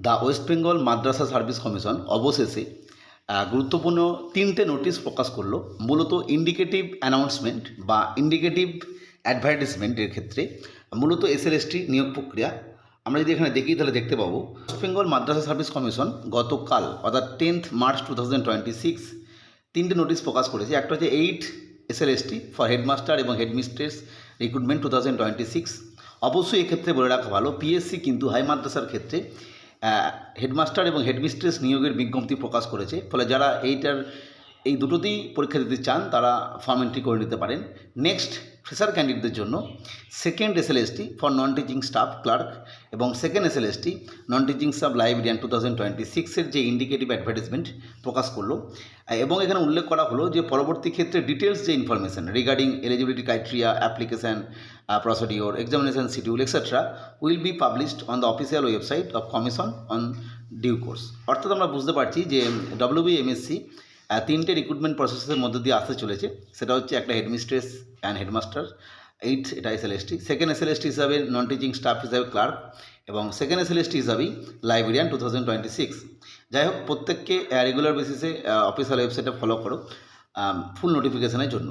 The West Bengal Madrasa service commission অবশেষে গুরুত্বপূর্ণ 3টে নোটিশ প্রকাশ করলো। মূলত ইন্ডিকেটিভ অ্যানাউন্সমেন্ট বা ইন্ডিকেটিভ অ্যাডভার্টাইজমেন্টের ক্ষেত্রে মূলত এসএলএসটি নিয়োগ প্রক্রিয়া আমরা যদি এখানে দেখি তাহলে দেখতে পাবো ওয়েস্ট বেঙ্গল মাদ্রাসা সার্ভিস কমিশন গতকাল অর্থাৎ 10th মার্চ 2026 3টে নোটিশ প্রকাশ করেছে। একটা হচ্ছে 8 এসএলএসটি ফর হেডমাস্টার এবং হেডমিস্ট্রেস রিক্রুটমেন্ট 2026। অবশ্যই এক্ষেত্রে বলে রাখা ভালো, পিএসসি কিন্তু হাই মাদ্রাসার ক্ষেত্রে হেডমাস্টার এবং হেডমিস্ট্রেস নিয়োগের বিজ্ঞপ্তি প্রকাশ করেছে। ফলে যারা এই দুটোতেই পরীক্ষা দিতে চান তারা ফর্ম এন্ট্রি করে নিতে পারেন। নেক্সট ফ্রেশার ক্যান্ডিডেটদের জন্য second SLST for non teaching staff clerk এবং second SLST non teaching staff librarian 2026-এর যে ইন্ডিকেটিভ অ্যাডভার্টাইজমেন্ট প্রকাশ করলো এবং এখানে উল্লেখ করা হলো যে পরবর্তী ক্ষেত্রে ডিটেলস যে information regarding eligibility criteria, application procedure, examination schedule, etc. will be published on the official website of Commission on due course. অর্থাৎ আমরা বুঝতে পারছি যে WBMSC 3টে রিক্রুটমেন্ট প্রসেসের মধ্যে দিয়ে আসতে চলেছে। সেটা হচ্ছে একটা হেডমিস্ট্রেস অ্যান্ড হেডমাস্টার, 8 এটা এসএলএসটি, সেকেন্ড এসএলএসটি হিসাবে নন টিচিং স্টাফ হিসাবে ক্লার্ক এবং সেকেন্ড এসএলএসটি হিসাবেই লাইব্রেরিয়ান 2026। যাই হোক, প্রত্যেককে রেগুলার বেসিসে অফিসিয়াল ওয়েবসাইটে ফলো করো ফুল নোটিফিকেশনের জন্য।